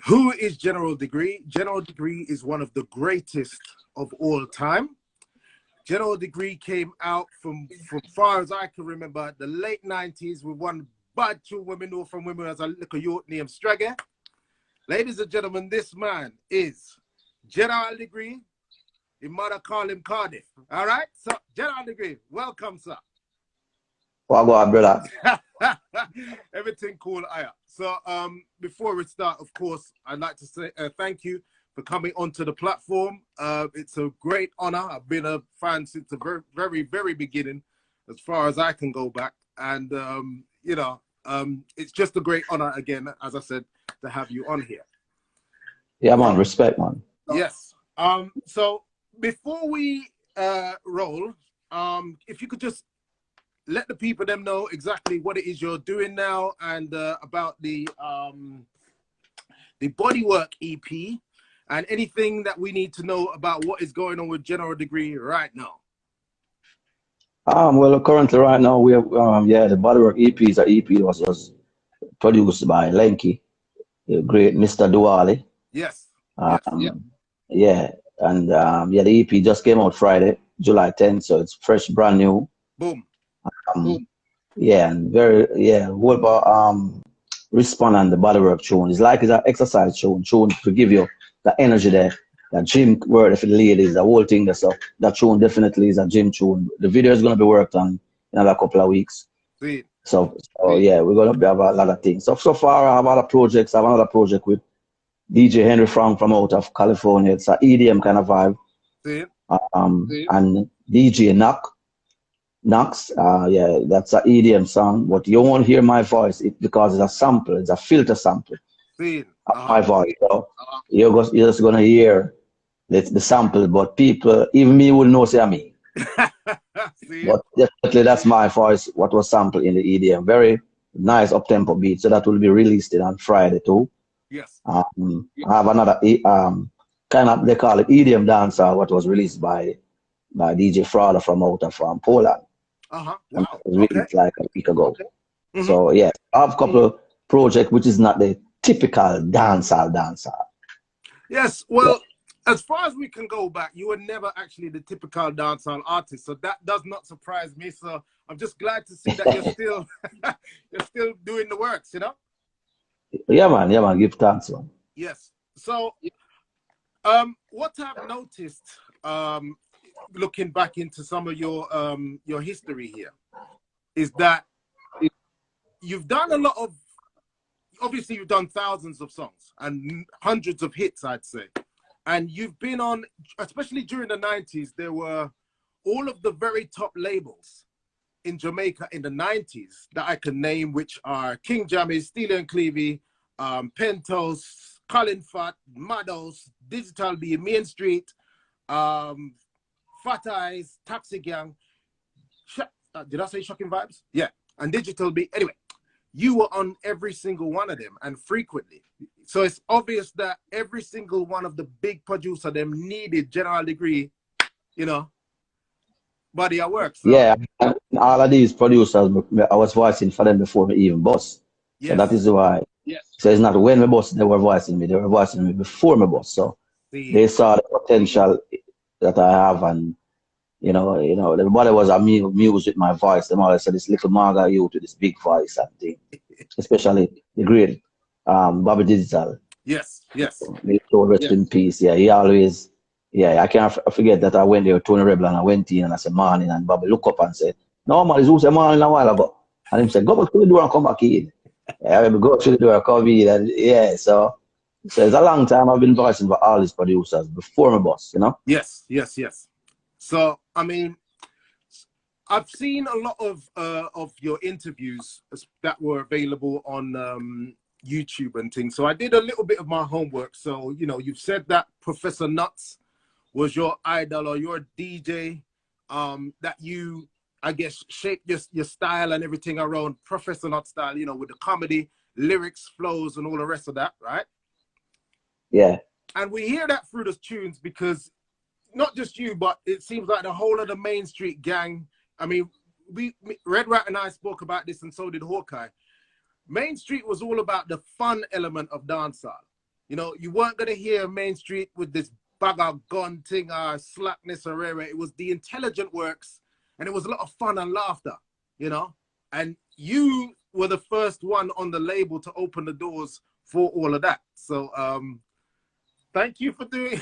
Who is General Degree? General Degree is one of the greatest of all time. General Degree came out from far as I can remember, the late 90s with one bad two women know from women as a little youth named Reggae. Ladies and gentlemen, this man is General Degree. His mother called him Cardiff. All right? So, General Degree, welcome, sir. Well, go on, brother. Everything cool, Aya. So, before we start, of course, I'd like to say thank you for coming onto the platform. It's a great honor. I've been a fan since the very, very, very beginning, as far as I can go back. And, you know, it's just a great honor, again, as I said, to have you on here. Yeah, man. Respect, man. Yes. So, before we roll, if you could just let the people them know exactly what it is you're doing now and about the Bodywork EP and anything that we need to know about what is going on with General Degree right now. Well, currently right now we have the Bodywork EP is an EP was produced by Lenky, the great Mr. Duale. Yes. Yeah, and the EP just came out Friday, July 10th, so it's fresh, brand new. Boom. Boom. Yeah, and whole about respond on the Bodywork tune. It's like it's an exercise tune to give you the energy there. That gym word for the ladies, the whole thing. So that tune definitely is a gym tune. The video is gonna be worked on in another couple of weeks. Sweet. So yeah, we're gonna have a lot of things. So far I have other projects. I have another project with DJ Henry Frank from out of California. It's an EDM kind of vibe. Sweet. And DJ Knox, that's an EDM song, but you won't hear my voice because it's a sample, it's a filter sample of my voice. So you're just gonna hear the sample, but people, even me, will know say me. But definitely that's my voice, what was sampled in the EDM. Very nice up-tempo beat, so that will be released on Friday too. Yes. I have another kind of, they call it EDM dancer, what was released by DJ Frauda from Poland. Wow. It was released like a week ago. Mm-hmm. So yeah, I have a couple of projects which is not the typical dancehall dancer. Yes, well, as far as we can go back, you were never actually the typical dancehall artist, so that does not surprise me. So I'm just glad to see that you're still you're still doing the works, you know. Yeah, man. Give thanks, man. Yes. So, what I've noticed, looking back into some of your history here, is that you've done a lot of. Obviously, you've done thousands of songs and hundreds of hits, I'd say, and you've been on, especially during the 90s. There were all of the very top labels in Jamaica in the 90s that I can name, which are King Jammies, Steely and Clevie, Pentos, Colin Fat, Maddows, Digital B, Main Street, Fat Eyes, Taxi Gang. Did I say Shocking Vibes? Yeah, and Digital B. Anyway, you were on every single one of them and frequently. So it's obvious that every single one of the big producer them needed General Degree, you know, body of work. So. Yeah, all of these producers, I was voicing for them before me even boss. Yes. So that is why. Yes. So it's not when me boss they were voicing me. They were voicing me before me boss. So they saw the potential that I have, and you know, everybody was amused with my voice. Them always said this little Marga youth with this big voice and thing. Especially the great Bobby Digital. Yes. May so rest in peace. Yeah, he always. Yeah, I can't forget that I went there with Tony Rebel and I went in and I said morning, and Bobby look up and said, "No man, it's who said morning a while ago." And he said, "Go back to the door and come back in." Yeah, I go through the door, come in, and yeah, so it's a long time I've been voicing for all these producers before my boss, you know. Yes. So I mean, I've seen a lot of your interviews that were available on YouTube and things. So I did a little bit of my homework. So you know, you've said that Professor Nuts was your idol or your DJ, that you, I guess, shaped your style and everything around Professor Nuts style, you know, with the comedy, lyrics, flows, and all the rest of that, right? Yeah. And we hear that through the tunes because not just you, but it seems like the whole of the Main Street gang. I mean, Red Rat and I spoke about this, and so did Hawkeye. Main Street was all about the fun element of dancehall. You know, you weren't gonna hear Main Street with this bag of gun thing or slackness or rare. It was the intelligent works, and it was a lot of fun and laughter, you know. And you were the first one on the label to open the doors for all of that. So thank you for doing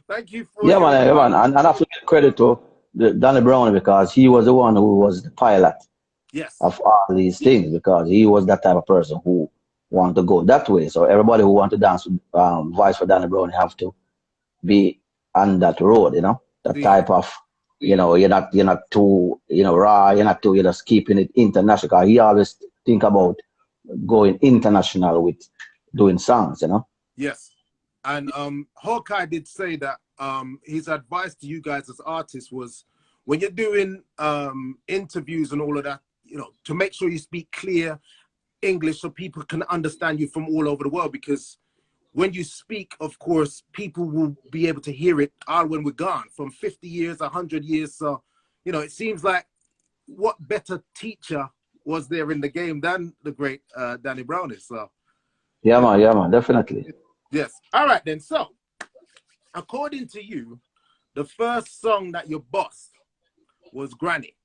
thank you for Yeah, man, yeah, man. And I have to give credit to Danny Brown because he was the one who was the pilot yes of all these things because he was that type of person who wanted to go that way. So everybody who want to dance with voice for Danny Brown have to be on that road, you know, that see, type of, you know, you're not too, you know, raw, you're just keeping it international. 'Cause he always think about going international with doing songs, you know. yes. And Hawkeye did say that his advice to you guys as artists was when you're doing interviews and all of that, you know, to make sure you speak clear English so people can understand you from all over the world, because when you speak, of course, people will be able to hear it all when we're gone, from 50 years, 100 years. So, you know, it seems like what better teacher was there in the game than the great Danny Brown is. So, Yeah, man, definitely. yes. All right, then. So, according to you, the first song that you bossed was Granny,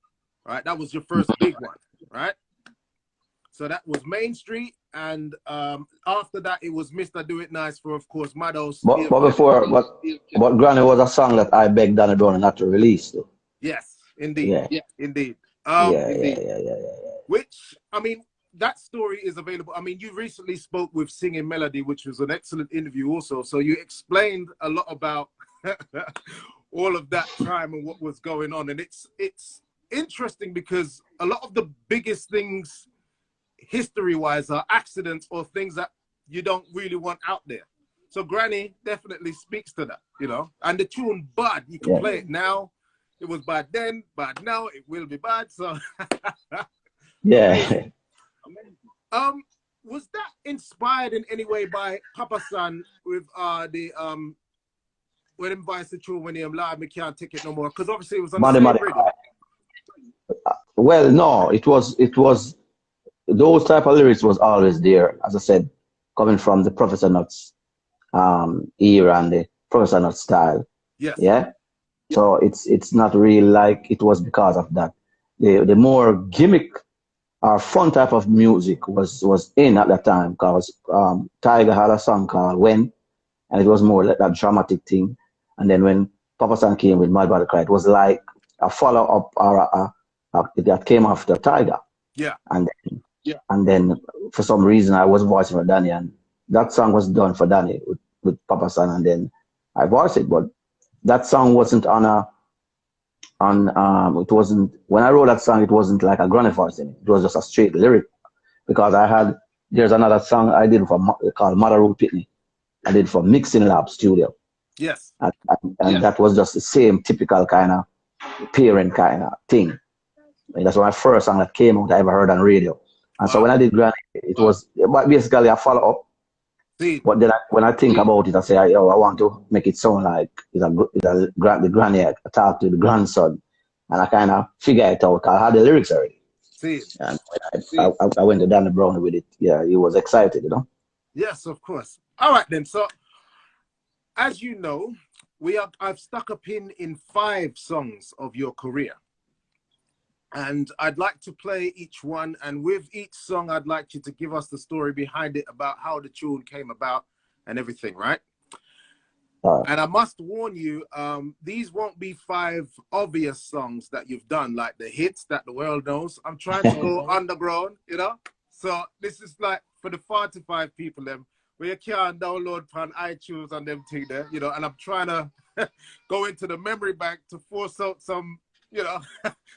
right? That was your first big one, right? So that was Main Street, and after that, it was Mr. Do It Nice for, of course, Mados. But Granny was a song that I begged Danny Brown not to release, though. Yes, indeed. Yeah, Indeed. yeah. Which, I mean, that story is available. I mean, you recently spoke with Singing Melody, which was an excellent interview also. So you explained a lot about all of that time and what was going on. And it's interesting because a lot of the biggest things history-wise are accidents or things that you don't really want out there. So Granny definitely speaks to that, you know. And the tune Bad, you can play it now. It was bad then, bad now, it will be bad. So yeah. Was that inspired in any way by Papa San with the when him vice the tune when he live, me can't take it no more? Because obviously it was on the same radio. Well, no, it was those type of lyrics was always there, as I said, coming from the Professor Nuts era and the Professor Nuts style. Yes. Yeah. So it's not really like it was because of that. The more gimmick or fun type of music was in at that time because Tiger had a song called When, and it was more like that dramatic thing. And then when Papa San came with Mad Body Cry, it was like a follow up or that came after Tiger. Yeah. And then for some reason I was voicing for Danny, and that song was done for Danny with Papa San, and then I voiced it, but that song wasn't it wasn't, when I wrote that song, it wasn't like a granny voice in it. It was just a straight lyric because there's another song I did called Mother Road Pitney. I did for Mixing Lab Studio. Yes. And that was just the same typical kind of parent kind of thing. And that's my first song that came out I ever heard on radio. And so when I did Granny, it was basically a follow up. But then when I think about it, I say, I want to make it sound like the granny I talk to the grandson, and I kind of figure it out. I had the lyrics already. And I went to Danny Brown with it. Yeah, he was excited, you know. Yes, of course. All right then. So, as you know, I've stuck a pin in 5 songs of your career. And I'd like to play each one. And with each song, I'd like you to give us the story behind it about how the tune came about and everything, right? And I must warn you, these won't be 5 obvious songs that you've done, like the hits that the world knows. I'm trying to go underground, you know? So this is like for the 4 to 5 people, them, where you can't download from iTunes and them thing there, you know? And I'm trying to go into the memory bank to force out some, you know,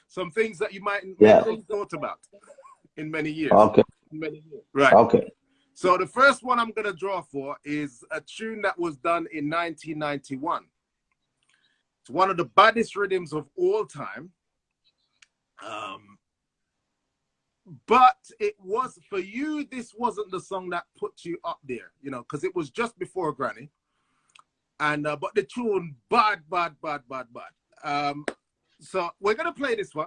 some things that you might not have thought about in many years. Okay. Right. Okay. So the first one I'm going to draw for is a tune that was done in 1991. It's one of the baddest rhythms of all time. But it was, for you, this wasn't the song that put you up there, you know, because it was just before Granny. And, but the tune, bad. So we're going to play this one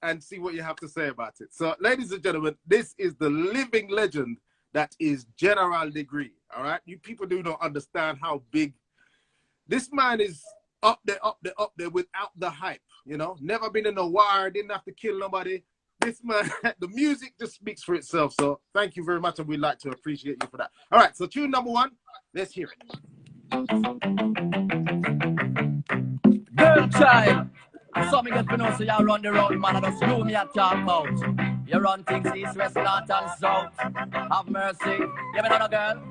and see what you have to say about it. So, ladies and gentlemen, this is the living legend, that is General Degree. All right, you people do not understand how big this man is. Up there without the hype. You know, never been in a war, didn't have to kill nobody. This man, the music just speaks for itself. So thank you very much, and we'd like to appreciate you for that. All right, so tune number 1, let's hear it. Girl child, so me get to know so you run the road, man, and just do me a talk about. You run things east, west, north, and south. Have mercy, give me another girl.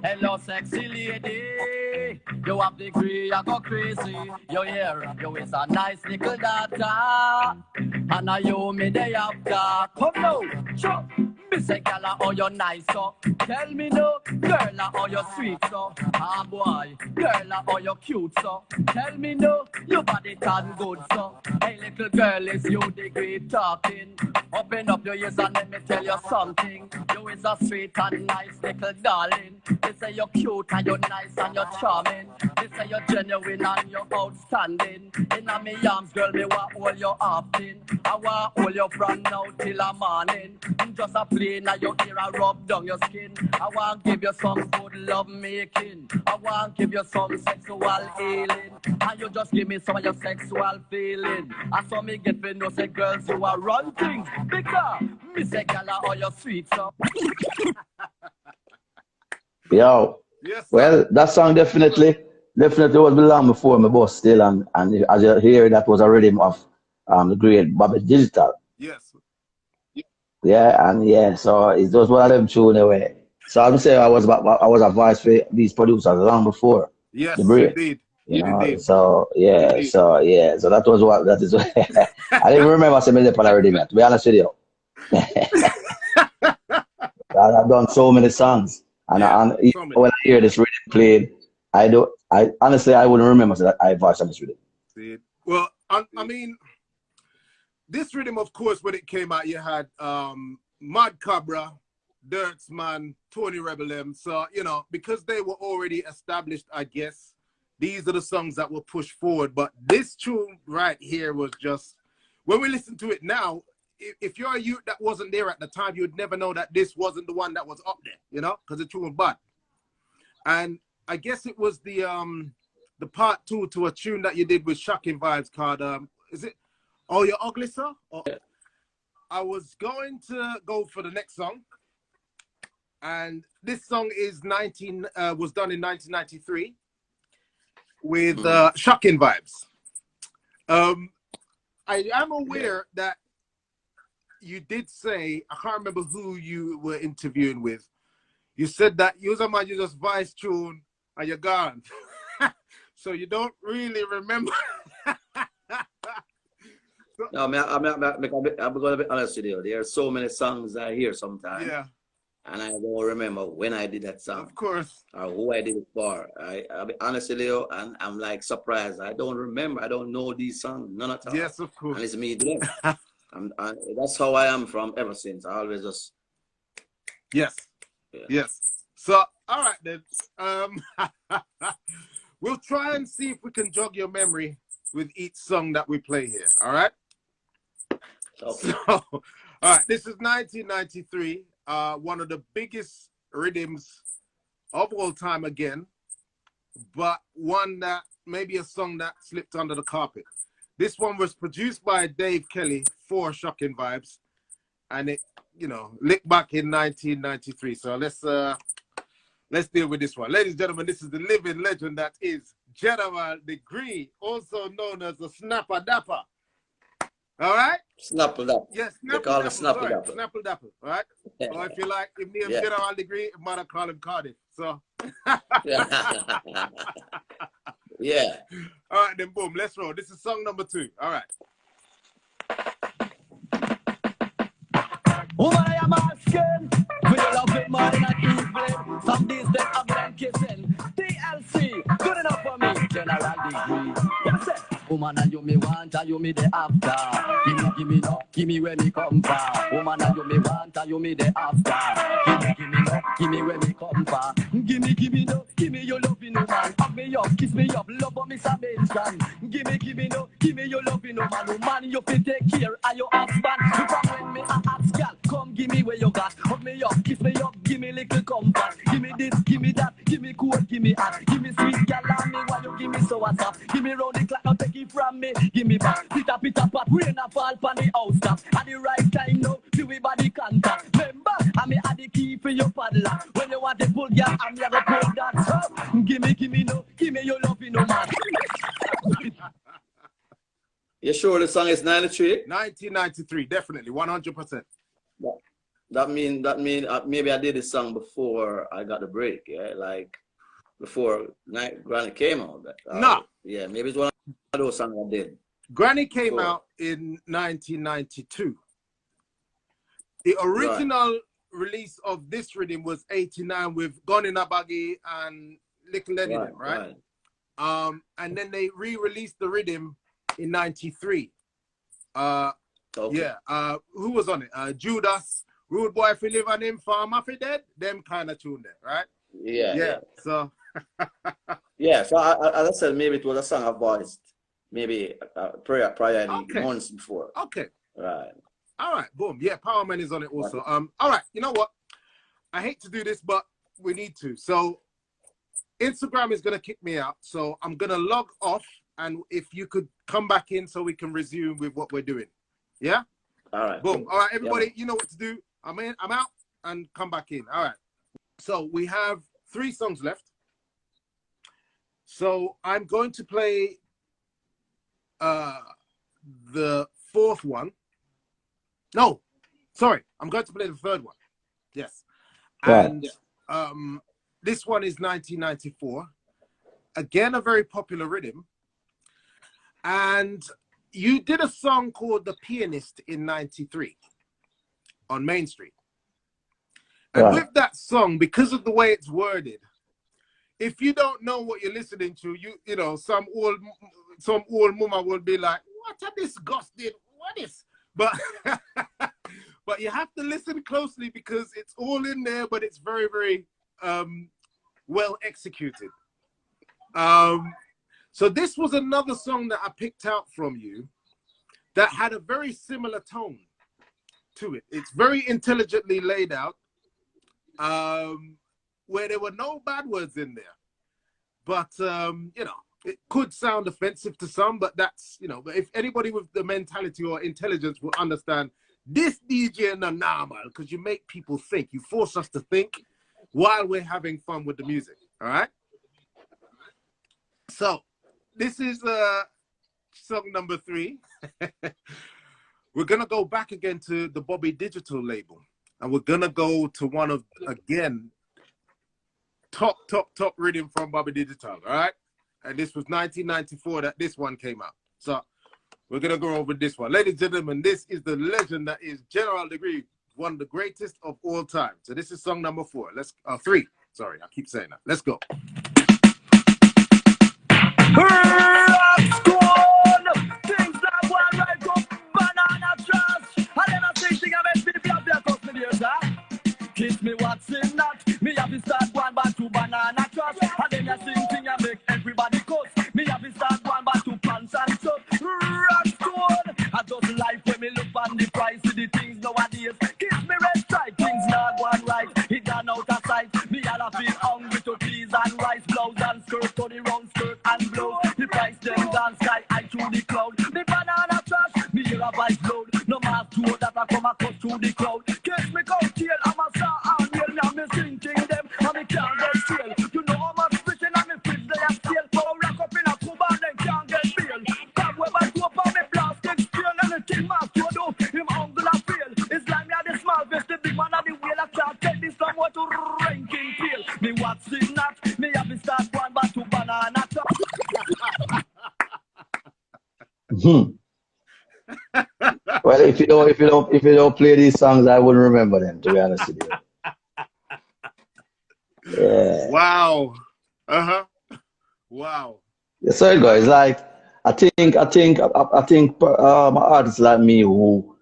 Hello, sexy lady. You have degree, I go crazy. Your hair, you is a nice little daughter. And I you me day after. Come now, sure. Me say, girl, how you nice, so. Tell me no, girl, how you sweet, so. Ah, boy, girl, how you cute, so. Tell me no, your body tan good, so. Hey, little girl, is you degree talking. Open up your ears and let me tell you something. You is a sweet and nice little darling. They say you're cute and you're nice and you're charming. They say you're genuine and you're outstanding. In a me arms, girl, me want hold you often. I want hold you from now till the morning. Just a plane and your ear and rub down your skin. I want give you some good love making. I want give you some sexual healing. And you just give me some of your sexual feeling. I saw me get to know say girls who are run things. Because me say girl how you sweet so. Yo, yes, well, that song definitely was long before my boss still, and as you hear, that was a rhythm of the great Bobby Digital. Yes. Yeah, and yeah, so it was one of them tune away. So I'm saying I was a voice for these producers long before Yes, the break. indeed. You know, Indeed. so yeah, so that was what that is. I didn't remember saying the rhythm yet. To be honest with you, I've done so many songs. And, yeah, and when I hear this rhythm played, I honestly I wouldn't remember that I voiced on this rhythm. Well, I mean, this rhythm, of course, when it came out, you had Mad Cabra, Dirtsman, Tony Rebel M. So, you know, because they were already established, I guess, these are the songs that were pushed forward. But this tune right here was just, when we listen to it now, if you're a youth that wasn't there at the time, you'd never know that this wasn't the one that was up there, you know, because the tune was bad. And I guess it was the part 2 to a tune that you did with Shocking Vibes called, is it Oh You're Ugly, Sir? Oh. I was going to go for the next song. And this song is was done in 1993 with Shocking Vibes. I am aware that you did say, I can't remember who you were interviewing with. You said that you just voice tune and you're gone. So you don't really remember. No, I'm going to be honest with you. There are so many songs I hear sometimes. Yeah. And I don't remember when I did that song. Of course. Or who I did it for. I'll be honest with you, and I'm like surprised. I don't remember. I don't know these songs. None at all. Yes, of course. And it's me doing it. That's how I am from ever since. I always just... Yes. Yeah. Yes. So, all right then. We'll try and see if we can jog your memory with each song that we play here. All right? Okay. So, all right. This is 1993. One of the biggest rhythms of all time again, but one that maybe a song that slipped under the carpet. This one was produced by Dave Kelly for Shocking Vibes, and it, you know, licked back in 1993. So let's deal with this one. Ladies and gentlemen, this is the living legend that is General Degree, also known as the Snapper Dapper. All right? Snapple Dapper. Yes, They call him Snapple Dapper. Snapple Dapper, all right? Or if you like, if name General Degree, might call him Cardiff. So. Yeah. All right, then boom, let's roll. This is song number 2. All right. Woman, I am asking, will you love it more than an evening? Some days that I'm been kissing. DLC, good enough for me. General Degree. Yes, sir. Woman, and you me want, and you me the after. Give me no, give me where me come from. Woman, and you me want, and you me the after. Give me no, give me where me come from. Give me no, give me your loving no man. Hug me up, kiss me up, love on me some Benson. Give me no, give me your loving no man. Woman, you fi take care of your husband. From when me a ask girl, come give me where you got. Hug me up, kiss me up. give me little comfort. Give me this, give me that, give me cool, give me hot. Give me sweet gal on me while you give me so what's up. Give me round the clock, now take it from me. Give me back, pita pot, rain a fall pan the house top. At the right time now, see we body contact. Remember, I'm at the key for your padlock. When you want to pull gal, I'm here to pull that up. Give me no, give me your love, you know man. You sure the song is 93? 1993, definitely, 100%. That mean maybe I did this song before I got the break, yeah, like before Granny came out. No. Yeah, maybe it's one of those songs I did. Granny came out in 1992. The original release of this rhythm was 89 with Gone in a Baggy and Little Eddie, right? And then they re-released the rhythm in 93. Yeah. Who was on it? Judas, Rude Boy for Live and him, Farmer for Dead. Them kind of tuned it, right? Yeah. So. Yeah. So as I said, maybe it was a song I voiced, maybe prior months before. Okay. Right. All right. Boom. Yeah. Power Man is on it also. All right. You know what? I hate to do this, but we need to. So Instagram is gonna kick me out. So I'm gonna log off. And if you could come back in so we can resume with what we're doing. Yeah? All right. Boom. All right, everybody, you know what to do. I'm out, and come back in. All right. So we have 3 songs left. So I'm going to play the 4th one. No, sorry. I'm going to play the 3rd one. Yes. And this one is 1994. Again, a very popular rhythm. And you did a song called The Pianist in 93 on Main Street. And with that song, because of the way it's worded, if you don't know what you're listening to, you know, some old mama will be like, what are disgusting? What is? But but you have to listen closely because it's all in there, but it's very, very well executed. So this was another song that I picked out from you that had a very similar tone to it. It's very intelligently laid out, where there were no bad words in there. But, you know, it could sound offensive to some, but that's, you know, but if anybody with the mentality or intelligence will understand, this DJ is normal because you make people think. You force us to think while we're having fun with the music, all right? So, this is song number 3. We're going to go back again to the Bobby Digital label. And we're going to go to one of, again, top rhythm from Bobby Digital, all right? And this was 1994 that this one came out. So we're going to go over this one. Ladies and gentlemen, this is the legend that is General Degree, one of the greatest of all time. So this is song number 4. 3. Sorry, I keep saying that. Let's go. Rock squad, things that one right up, banana trash. I never say thing I make people have their cuss me there, sir. Kiss me what's in that. Me have to start one back to banana trash. And then you sing thing I make everybody cuss. Me have to start one back to pants and stuff. Rock squad, I just like when me look on the price of the things nowadays. Kiss me red strike, things not one right. It done out of sight. Me all feel hungry to peas and rice, blouse and skirt, to the round skirt and blow. The price them down sky high through the cloud. The banana trash, me hear a vice load. No mass two that I come across through the cloud. Kiss me coat tail, I'm a star and real. Now me thinking them, and me can't get straight. You know how much fishing and me fish they are still. Power rock up in a cuba and them can't get bail. Come where I go up on me plastic steel. Anything mass to do, him uncle a fail. It's like me a the small vest, the big man a the whale. I can't take this from what to ranking tail. Me what's in that, me have to start one back to banana trash. Well, if you don't play these songs, I wouldn't remember them, to be honest with you. Yeah. Wow. Wow. Yeah, so guys, like I think artists like me who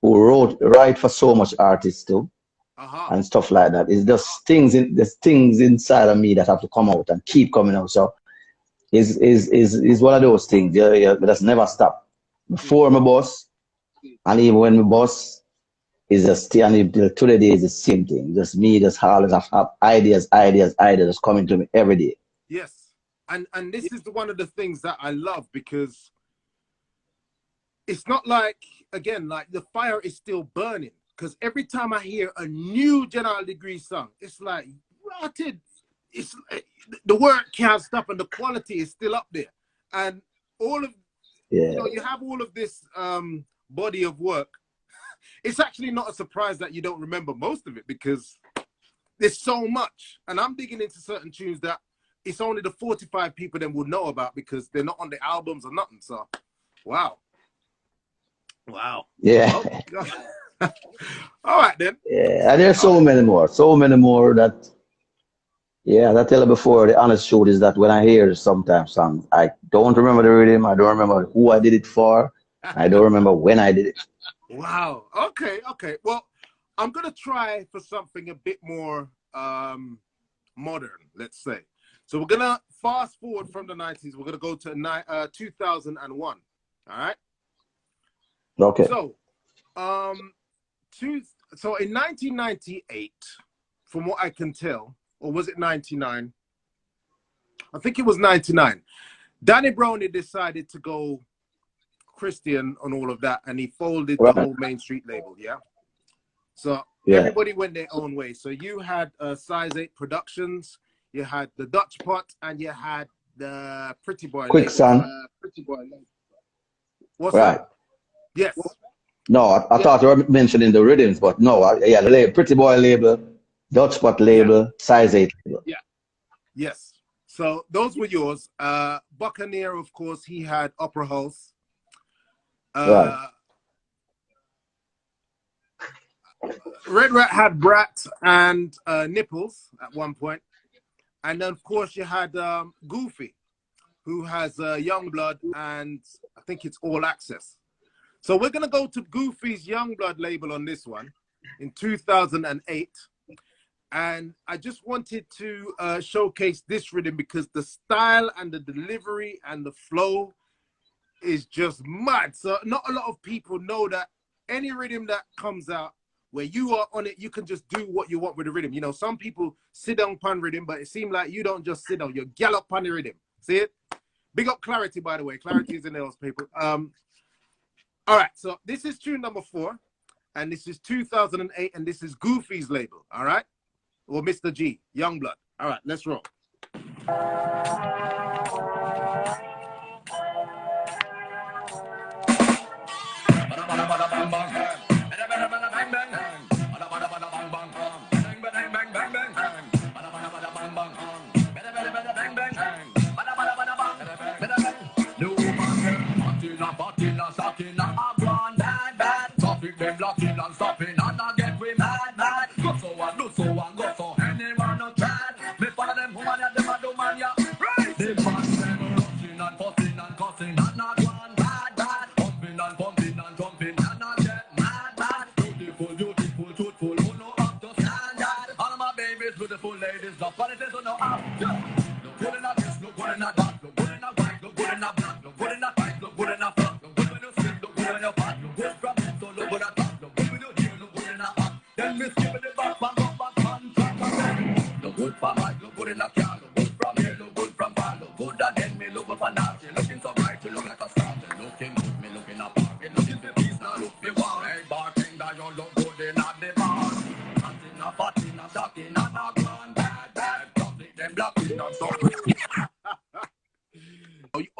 write for so much artists too, and stuff like that. It's just things inside of me that have to come out and keep coming out. So is one of those things. Yeah, but that's never stop. Before my boss, and even when my boss, It's just still until today is the same thing. Just me, just always have ideas just coming to me every day. Yes. And this is one of the things that I love, because it's not like, again, like the fire is still burning. Because every time I hear a new General Degree song, it's like, rotted. It's the work can't stop and the quality is still up there. And all of, you know, you have all of this body of work. It's actually not a surprise that you don't remember most of it, because there's so much. And I'm digging into certain tunes that it's only the 45 people then will know about, because they're not on the albums or nothing. So, wow. Wow. Yeah. Oh, all right, then. Yeah, and there's so many more that, yeah, that I tell you before, the honest truth is that when I hear sometimes songs, I don't remember the rhythm, I don't remember who I did it for, I don't remember when I did it. Wow. Okay, okay. Well, I'm going to try for something a bit more modern, let's say. So we're going to fast forward from the 90s. We're going to go to 2001. All right? Okay. So, so in 1998, from what I can tell, or was it 99? I think it was 99. Danny Brownie decided to go Christian on all of that, and he folded the whole Main Street label, yeah? So everybody went their own way. So you had Size 8 Productions, you had the Dutch Pot, and you had the Pretty Boy Quicksand. What's that? Yes. No, I thought you were mentioning the rhythms, but no, yeah, the label, Pretty Boy label, Dutch Pot label, Size 8 label. Yeah. Yes. So those were yours. Buccaneer, of course, he had Opera House. Red Rat had Brat and Nipples at one point. And then, of course, you had Goofy, who has Youngblood, and I think it's All Access. So we're going to go to Goofy's Youngblood label on this one in 2008. And I just wanted to showcase this rhythm, because the style and the delivery and the flow is just mad. So not a lot of people know that any rhythm that comes out where you are on it, you can just do what you want with the rhythm. You know, some people sit down pan rhythm, but it seems like you don't just sit down, you gallop on the rhythm. See it? Big up Clarity, by the way. Clarity is in those people. All right, so this is tune number 4, and this is 2008, and this is Goofy's label, all right? Or Mr. G, Youngblood. All right, let's roll.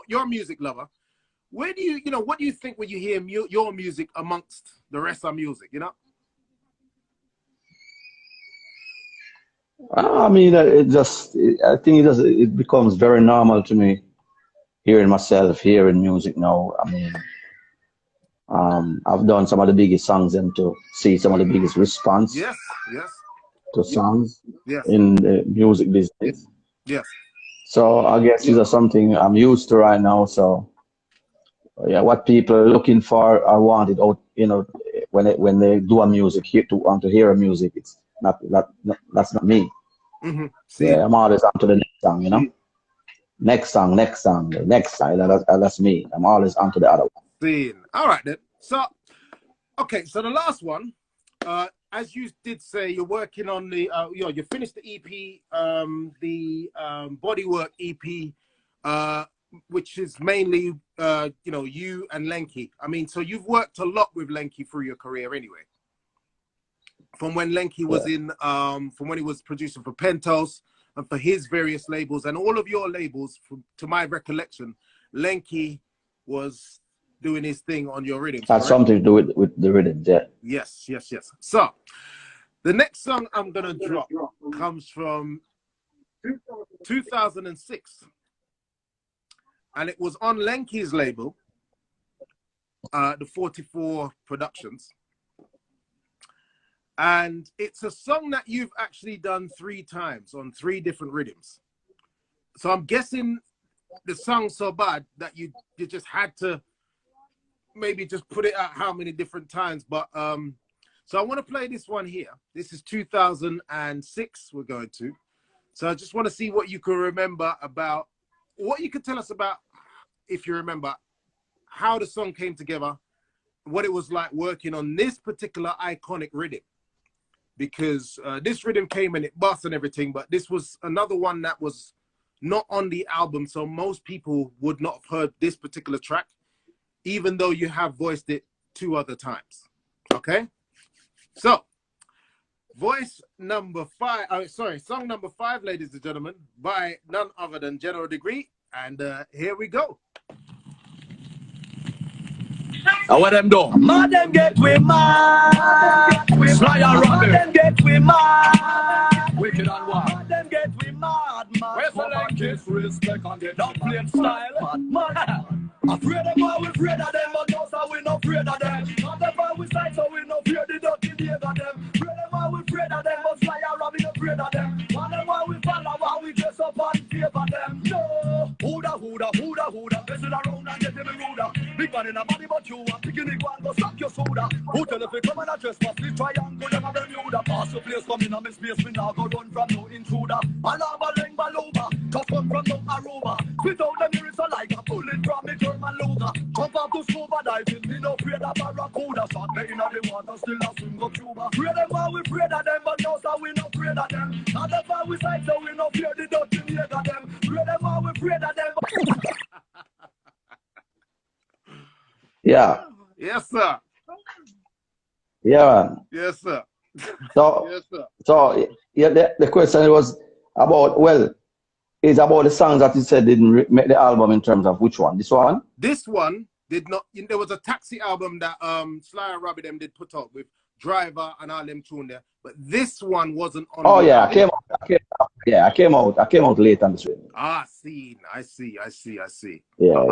Your music lover, where do you know, what do you think when you hear your music amongst the rest of music, you know? I mean, I think it becomes very normal to me hearing myself, hearing music now. I mean, I've done some of the biggest songs and to see some of the biggest response to songs in the music business. Yes. So I guess these are something I'm used to right now. So yeah, what people are looking for or want it out, you know, when they do a music, want to hear a music, it's that's not me. Mm-hmm. Yeah, I'm always on to the next song, you know. Next song, next song, the next song. That's me. I'm always on to the other one. All right then. So, okay. So the last one, as you did say, you're working on the, you finished the EP, the Bodywork EP, which is mainly, you and Lenky. I mean, so you've worked a lot with Lenky through your career anyway. From when Lenky was from when he was producing for Pentos and for his various labels and all of your labels, to my recollection, Lenky was doing his thing on your rhythms. Has something to do with the rhythm, yeah. Yes. So, the next song I'm going to drop comes from 2006. And it was on Lenky's label, the 44 Productions. And it's a song that you've actually done 3 times on 3 different rhythms. So I'm guessing the song's so bad that you just had to maybe just put it out how many different times. But so I want to play this one here. This is 2006 we're going to. So I just want to see what you can remember about, what you could tell us about, if you remember, how the song came together, what it was like working on this particular iconic rhythm. Because this rhythm came and it bust and everything, but this was another one that was not on the album, so most people would not have heard this particular track, even though you have voiced it 2 other times. Okay? So, song number 5, ladies and gentlemen, by none other than General Degree, and here we go. How what them do? Mad them get we mad. Sly and Robbie. Mad them get we mad. Wicked and wild. Mad them get we mad. Where's the Lenky's respect and they don't play style? Mad. Afraid of them, we afraid of them, but no, so we not afraid of them. Not the far we side, so we not fear the dirty behavior of them. Afraid of them, we afraid of them, but Sly and Robbie not afraid of them. One them why we follow, why we dress up and favor them. No. Huda. Messing around and getting me ruder. Big man in a body, but you are picking it one, go suck your soda. Who tell if you come and address past the triangle, them a Bermuda. Pass your place, come in and miss space, me now go run from no intruder. Alaba, ling, balova, just come from no Aruba. Spit out the lyrics like a bullet from me German Luger. Jump off to scuba diving, me no afraid of barracuda. Shot me in the water, still a swim go Cuba. Afraid them while we afraid of them, but no, so we not afraid of them. Not the far we side, so we not fear the dirty behavior of them. Afraid them while we afraid of them. Yeah. Yes, sir. Yeah. Yes, sir. So, yes, sir. So yeah, the question was about, it's about the songs that you said didn't make the album in terms of which one? This one? This one did not. There was a Taxi album that Sly and Robbie them did put out with Driver and all them tune there, but this one wasn't on. Oh yeah, I came out late on this one. I see. Yeah.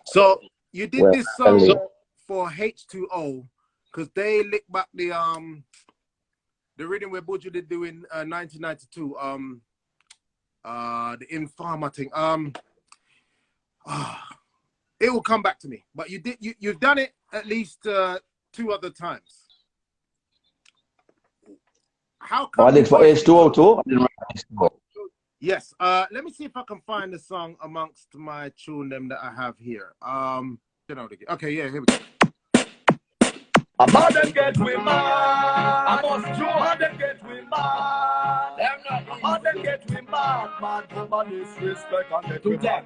So you did this song for H2O because they licked back the rhythm where Buju did do in 1992. The Informer thing. It will come back to me. But you've done it at least 2 other times. How come? I did for H2O too. I didn't write H2O. Yes. Let me see if I can find the song amongst my tune them that I have here. Okay, yeah, here we go. I'm mad them get we mad. I must show how them get we mad. I'm mad them get we mad. Woman disrespect and get we bad.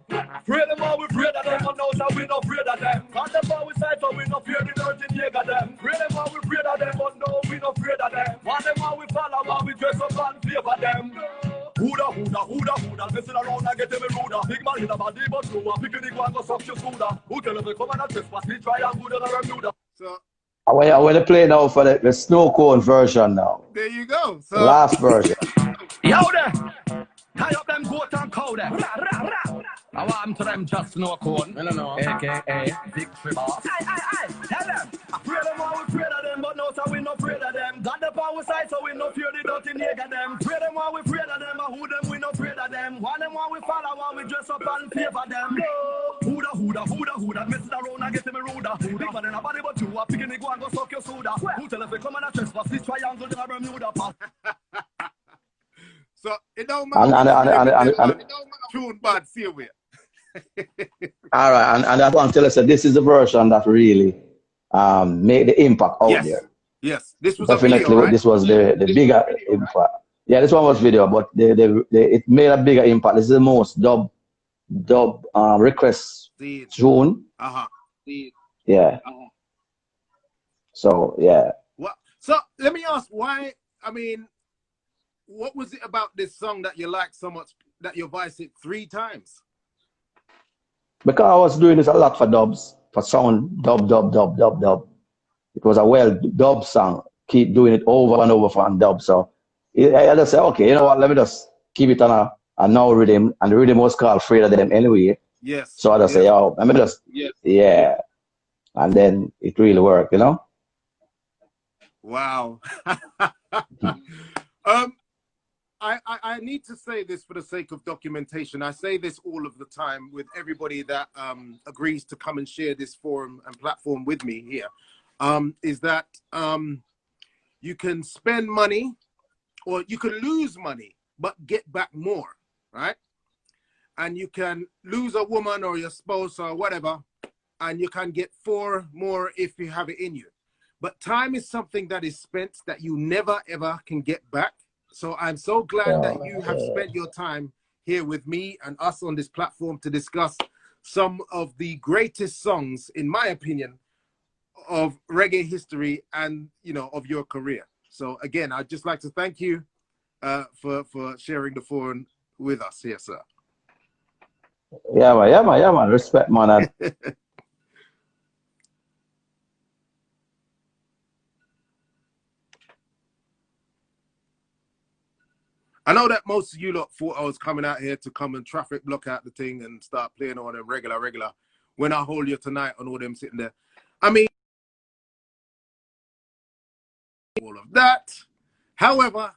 Afraid them all we afraid of them, but now so we not afraid of them. Got them all we side, so we not fear the dirty nigga them. Afraid them all we afraid of them, but no, we not afraid of them. Want them all we follow, while we dress up and favor them. Huda, messing around and getting me ruder. Big man in a body, but you are picking the one go suck your soda. Who tell them to come and trespass, we try and good on a Bermuda. So I want to play now for the snow cone version now. There you go. So the last version. Yo there! Tie up them goat and cow there. I want them to them just snow cone. I don't know. AKA Victory Boss. Aye. Tell them. Afraid them all we afraid of them, but no, so we not afraid of them. Got the power side, so we not fear the dirty nigga them. Afraid them all we afraid of them, and who them we not afraid of them. Want them all we follow, while we dress up and favor them. Huda, messing around and getting me ruder. Big man in a body, but you are picking the go and go suck your soda. Who tell us we come and trespass this triangle in a Bermuda pass. So it don't matter. Tune bad, see you. All right, and I want to tell us that this is the version that really made the impact out there. Yes, this was a Definitely, video, right? this was the bigger impact. Yeah, this one was video, but it made a bigger impact. This is the most dub request See, tune. Yeah. So yeah. Well, so let me ask why. I mean, what was it about this song that you liked so much that you voiced it 3 times? Because I was doing this a lot for dubs, for sound, dub. It was a well dub song. Keep doing it over and over for a dub. So I just said, okay, you know what? Let me just keep it on a now rhythm, and the rhythm was called "Afraid of Them" anyway. Yes. So I just say, oh, let me just yeah, and then it really worked, you know. Wow. I need to say this for the sake of documentation. I say this all of the time with everybody that agrees to come and share this forum and platform with me here. Is that you can spend money or you can lose money, but get back more, right? And you can lose a woman or your spouse or whatever, and you can get 4 more if you have it in you. But time is something that is spent that you never, ever can get back. So I'm so glad that you have spent your time here with me and us on this platform to discuss some of the greatest songs, in my opinion, of reggae history and, you know, of your career. So again, I'd just like to thank you for sharing the forum with us here, sir. Yeah, man. Respect, man. I know that most of you lot thought I was coming out here to come and traffic block out the thing and start playing on them regular. When I hold you tonight on all them sitting there. I mean, all of that. However,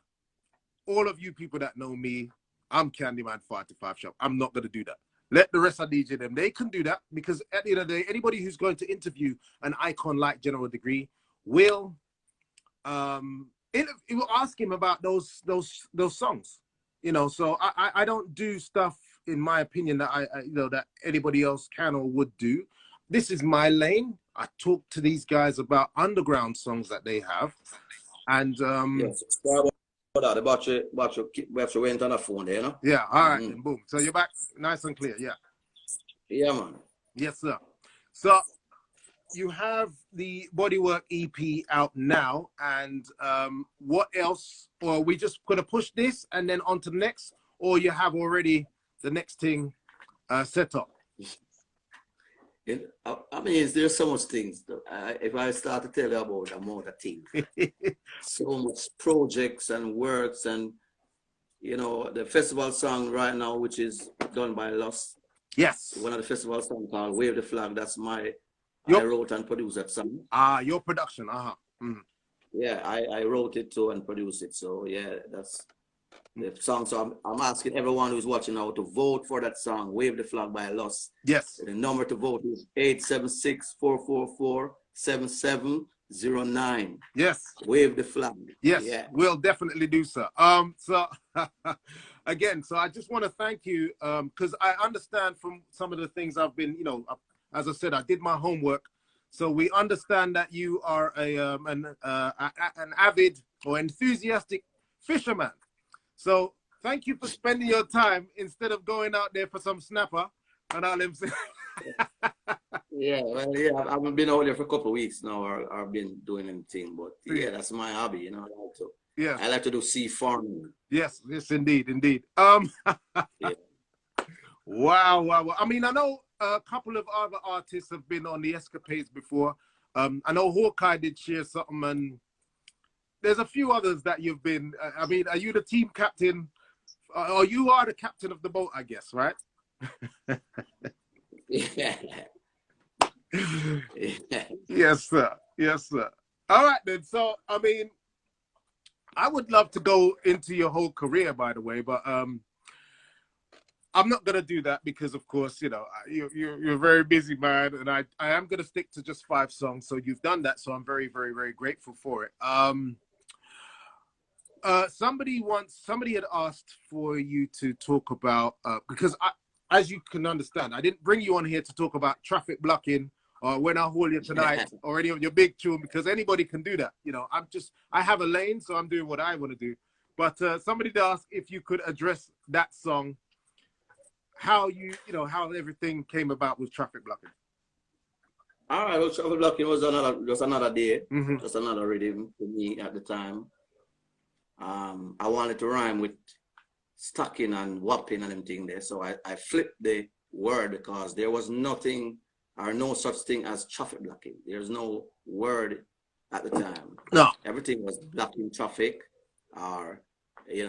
all of you people that know me, I'm Candyman 5 Shop. I'm not going to do that. Let the rest of DJ them. They can do that because at the end of the day, anybody who's going to interview an icon like General Degree will it will ask him about those songs, you know. So I don't do stuff, in my opinion, that I you know, that anybody else can or would do. This is my lane. I talk to these guys about underground songs that they have, and yes, about you went on the phone there, you know. Yeah, all right, then boom. So you're back, nice and clear. Yeah, man. Yes, sir. So you have the Bodywork EP out now, and what else? Or are we just gonna push this and then on to the next, or you have already the next thing set up? I mean, there's so much things. If I start to tell you about the amount of things, so much projects and works, and you know, the festival song right now, which is done by Lost. Yes. One of the festival songs called "Wave the Flag." That's I wrote and produced that song. Your production. Yeah, I wrote it too and produced it. So yeah, that's the song. So I'm asking everyone who's watching now to vote for that song, "Wave the Flag" by Lost. Yes. The number to vote is 876-444-7709. Yes. Wave the flag. Yes, yeah. We'll definitely do so. So again, so I just want to thank you because I understand from some of the things I've been, you know, as I said, I did my homework. So we understand that you are an avid or enthusiastic fisherman. So thank you for spending your time instead of going out there for some snapper and all them. Yeah, well, yeah, I haven't been out there for a couple of weeks now, or I've been doing anything, but yeah, that's my hobby, you know. I like to do sea farming. Yes, indeed. Yeah. Wow. I mean, I know a couple of other artists have been on the escapades before. I know Hawkeye did share something, and there's a few others that you've been. I mean, are you the team captain? Or you are the captain of the boat, I guess, right? Yeah. Yes, sir. All right, then. So, I mean, I would love to go into your whole career, by the way, but I'm not gonna do that because, of course, you know, you're a very busy man, and I am gonna stick to just 5 songs. So you've done that, so I'm very, very, very grateful for it. Somebody had asked for you to talk about because as you can understand, I didn't bring you on here to talk about traffic blocking or When I Hold You Tonight, or any of your big tune, because anybody can do that. You know, I have a lane, so I'm doing what I want to do. But somebody asked if you could address that song, how how everything came about with Traffic Blocking. All right, well, Traffic Blocking was another day, just another rhythm for me at the time. I wanted to rhyme with stacking and whopping and everything there, so I flipped the word because there was nothing or no such thing as traffic blocking. There's no word at the time. No, everything was blocking traffic, or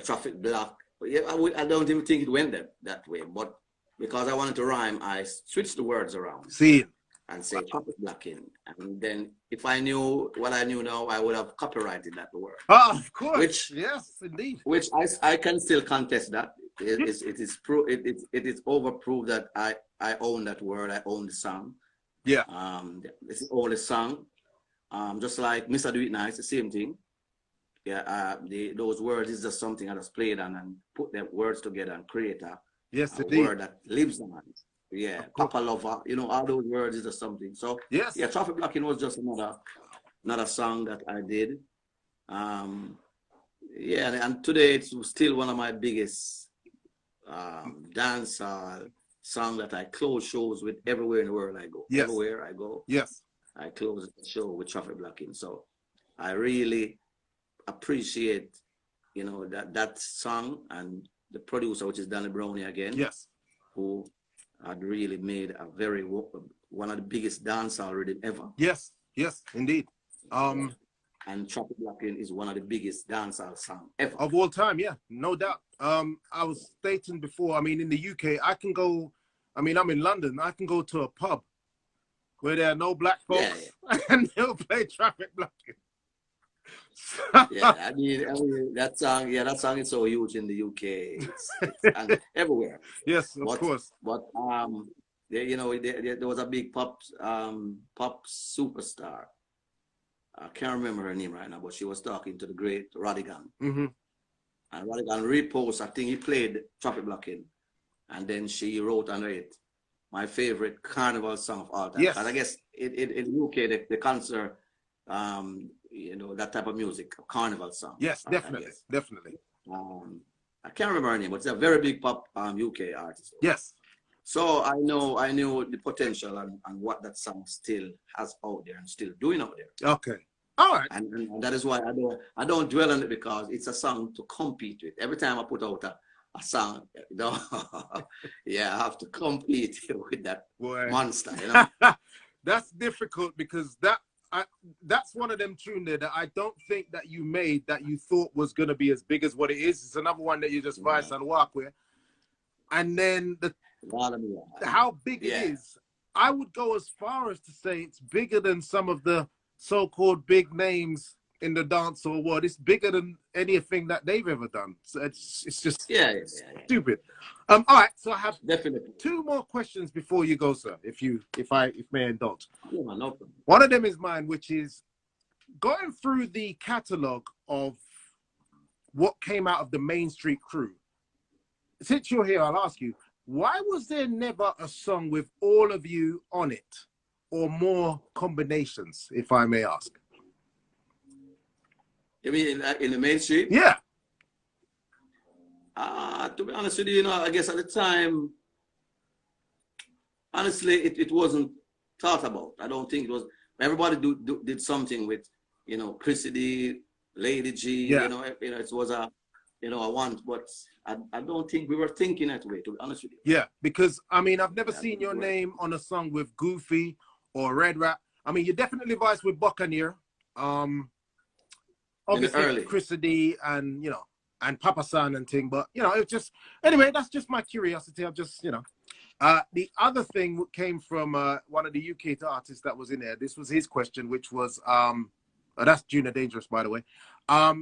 traffic block. But yeah, I don't even think it went that way. But because I wanted to rhyme, I switched the words around. See, and say traffic blocking. And then if I knew what I knew now, I would have copyrighted that word. Oh, of course. Which, yes, indeed. Which I can still contest that. It is overproved that I own that word. I own the song. Yeah. It's the oldest song. Just like Mr. Do It Nice, the same thing. Yeah. Those words is just something I just played and put them words together and create a word that lives on. Yeah, Papa Lover, all those words is just something. So yes, yeah, Traffic Blocking was just another song that I did. Yeah, and today it's still one of my biggest dance song that I close shows with everywhere in the world I go. Yes. Everywhere I go, yes, I close the show with Traffic Blocking. So I really appreciate, that song and the producer, which is Danny Brownie again. Yes, who had really made one of the biggest dancehall rhythm ever. Yes, yes, indeed. And Traffic Blocking is one of the biggest dancehall songs ever. Of all time, yeah, no doubt. I was stating before, in the UK, I can go, I'm in London, I can go to a pub where there are no black folks and they'll play Traffic Blocking. Yeah, that song is so huge in the UK. And everywhere. Yes, of course. But there was a big pop superstar. I can't remember her name right now, but she was talking to the great Radigan. And Radigan reposted, I think he played Traffic Blocking, and then she wrote under it, my favorite carnival song of all time. Yes. And I guess in UK they consider that type of music, a carnival song. Yes, definitely. I can't remember her name, but it's a very big pop UK artist. Yes. So I knew the potential and what that song still has out there and still doing out there. Okay. All right. And that is why I don't dwell on it, because it's a song to compete with. Every time I put out a song, yeah, I have to compete with that monster. That's difficult, because that's one of them tunes there that I don't think that you made that you thought was going to be as big as what it is. It's another one that you just vice and walk with. And then how big it is, I would go as far as to say it's bigger than some of the so-called big names in the dancehall world. It's bigger than anything that they've ever done. So it's just stupid. All right, so I have definitely two more questions before you go, sir, if may indulge. Yeah, no problem. One of them is mine, which is going through the catalogue of what came out of the Main Street crew. Since you're here, I'll ask you, why was there never a song with all of you on it, or more combinations, if I may ask? You mean in the Main Street? Yeah. To be honest with you, I guess at the time, honestly, it wasn't thought about. I don't think it was. Everybody did something with, Chrissy D, Lady G. Yeah. It was a want, but I don't think we were thinking that way, to be honest with you. Yeah, because I've never seen your name on a song with Goofy or Red Rat. You definitely vice with Buccaneer. Obviously Chrissy D and and Papa San and thing, but it's just, anyway, that's just my curiosity. I've just the other thing came from one of the UK artists that was in there. This was his question, which was that's Junior Dangerous, by the way.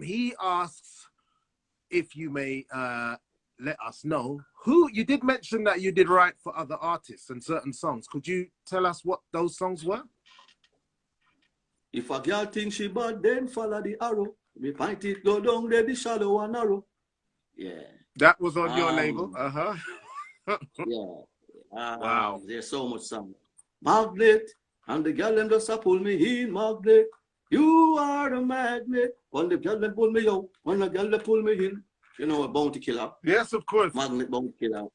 He asks if you may let us know who you did mention that you did write for other artists and certain songs. Could you tell us what those songs were? If a girl thinks she bad, then follow the arrow. We find it, go down there, the shallow and narrow. Yeah. That was on your label. Yeah. Wow. There's so much song. Magnet, And the girl them just a pull me in, magnet. You are the magnet. When the girl them pull me out, when the girl them pull me in. You know, Bounty Killer. Yes, of course. Magnet Bounty Killer.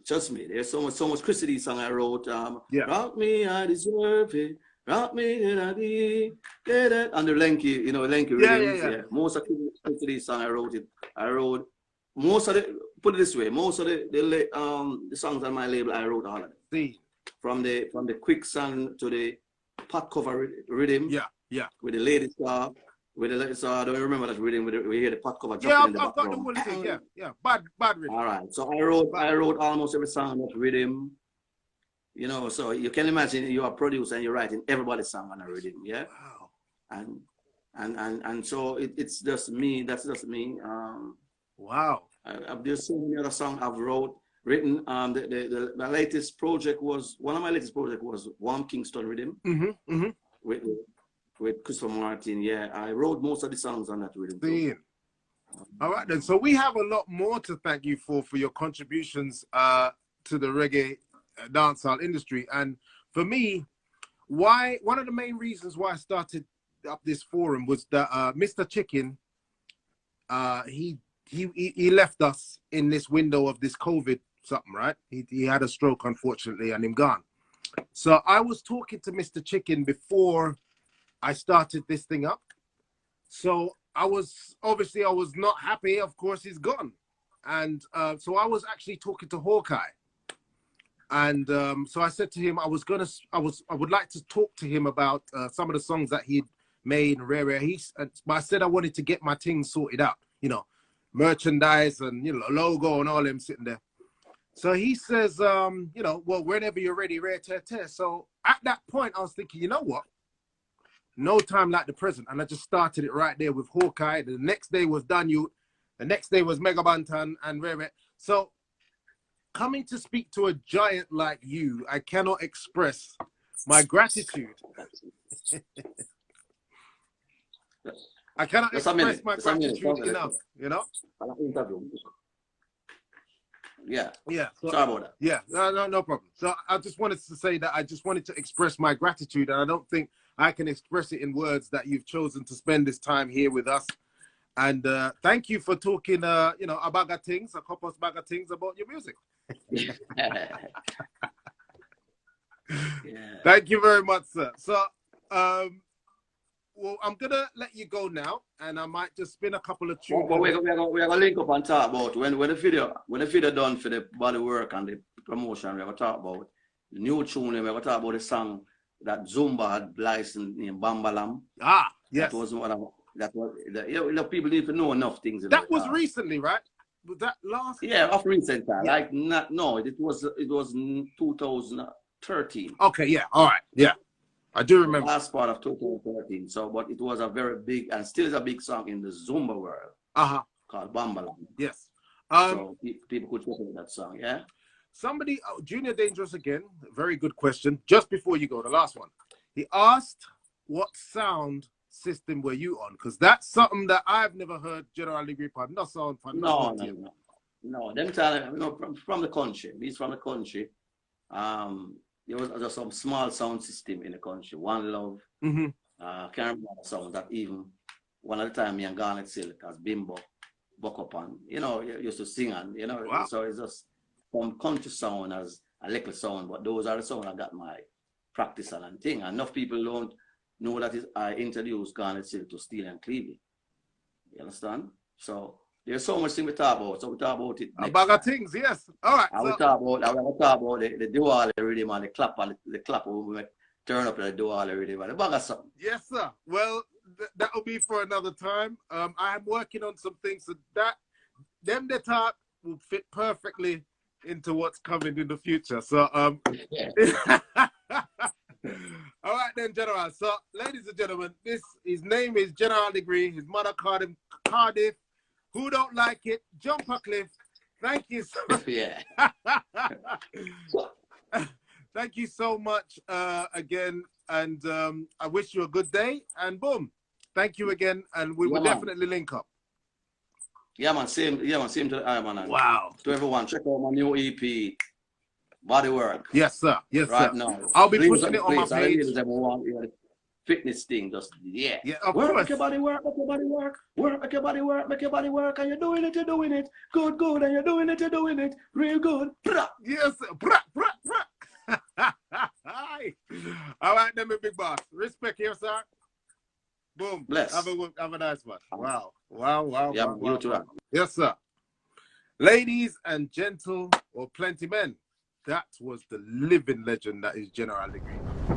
Trust me, there's so much Christy song I wrote. Rock me, I deserve it. Rock me, and I did it. And the Lenky, you know, Lenky rhythms. Yeah. Most of Christy song I wrote most of the, put it this way, most of the songs on my label I wrote all of them. See. From the quicksand to the pot cover rhythm. Yeah. With the lady star. With the lady star, I don't remember that rhythm. We hear the pot cover jumping in the background. I've got the whole thing. Yeah. Bad rhythm. All right. So I wrote almost every song on that rhythm. You know, so you can imagine you are producing and you're writing everybody's song on a rhythm. Yeah. Wow. And so it's just me. That's just me. Wow. There's so many other songs I've written. The latest project was one of my latest projects was One Kingston Rhythm. With Christopher Martin. Yeah, I wrote most of the songs on that rhythm. All right then. So we have a lot more to thank you for your contributions to the reggae dancehall industry. And for me, one of the main reasons why I started up this forum was that Mr. Chicken, he left us in this window of this COVID something, right? He had a stroke, unfortunately, and him gone. So I was talking to Mr. Chicken before I started this thing up. So I was not happy. Of course, he's gone. And so I was actually talking to Hawkeye. And so I said to him, I would like to talk to him about some of the songs that he'd made and rare. But I said I wanted to get my things sorted out, you know, merchandise and, you know, logo and all them sitting there. So he says, you know, well, whenever you're ready, rare tear. So at that point, I was thinking, you know what? No time like the present. And I just started it right there with Hawkeye. The next day was Daniel. The next day was Mega Bantan and Rare. So coming to speak to a giant like you, I cannot express my gratitude. I cannot express my gratitude enough, you know? Yeah. So, sorry about that. Yeah, no problem. So I just wanted to say that I just wanted to express my gratitude, and I don't think I can express it in words that you've chosen to spend this time here with us. And thank you for talking, you know, a couple of bag of things about your music. Thank you very much, sir. So, well, I'm gonna let you go now, and I might just spin a couple of tunes. But we're gonna link up and talk about when the video done for the body work and the promotion. We're gonna talk about the new tune. We're gonna talk about the song that Zumba had licensed named Bambalam. Yes. That was one of you know, people need to know enough things about that. Was recently, right? Was that last? Yeah, of recent time. Yeah. It was 2013. Okay, yeah, all right, yeah. I do remember. Last part of 2013. So, but it was a very big and still is a big song in the Zumba world. Called Bambalam. Yes. So people could check out that song. Yeah. Somebody, Junior Dangerous again. Very good question. Just before you go, the last one. He asked, "What sound system were you on?" Because that's something that I've never heard General Degree on. No sound. No. Them time, from the country. He's from the country. There was just some small sound system in the country. One Love. Can't remember the sound that even one at the time me and Garnet Silk as Bimbo buck up and, you know, used to sing and, you know. Wow. So it's just some country sound as a little sound, but those are the sound I got my practice and thing. And enough people don't know that I introduced Garnet Silk to Steel and Cleavey. You understand? So there's so much thing we talk about. So we talk about it. A bag of things, yes. All right. I will talk about the dual rhythm and the clap when we turn up the dual rhythm and the bag of something. Yes, sir. Well, that will be for another time. I'm working on some things so that the talk will fit perfectly into what's coming in the future. So all right then, General. So ladies and gentlemen, his name is General Degree. His mother called him Cardiff. Who don't like it? Jump a cliff. Thank you so much. Yeah. Thank you so much again. And I wish you a good day. And boom. Thank you again. And we will definitely link up. Yeah, man. Same to the eye, man. Wow. To everyone, check out my new EP, body work. Yes, sir. Yes, right sir. now. I'll be pushing it on my page. Fitness thing, just yeah. Yeah, of work, course. Make your body work, make your body work. Work, make your body work, make your body work. And you're doing it, Good, good. And you're doing it, real good. Yes, sir. All right, then, my big boss. Respect here, sir. Boom. Bless. Have a nice one. Wow. Wow. Yeah, wow, you wow, too. wow. Yes, sir. Ladies and gentle or plenty men, that was the living legend that is General Reggae.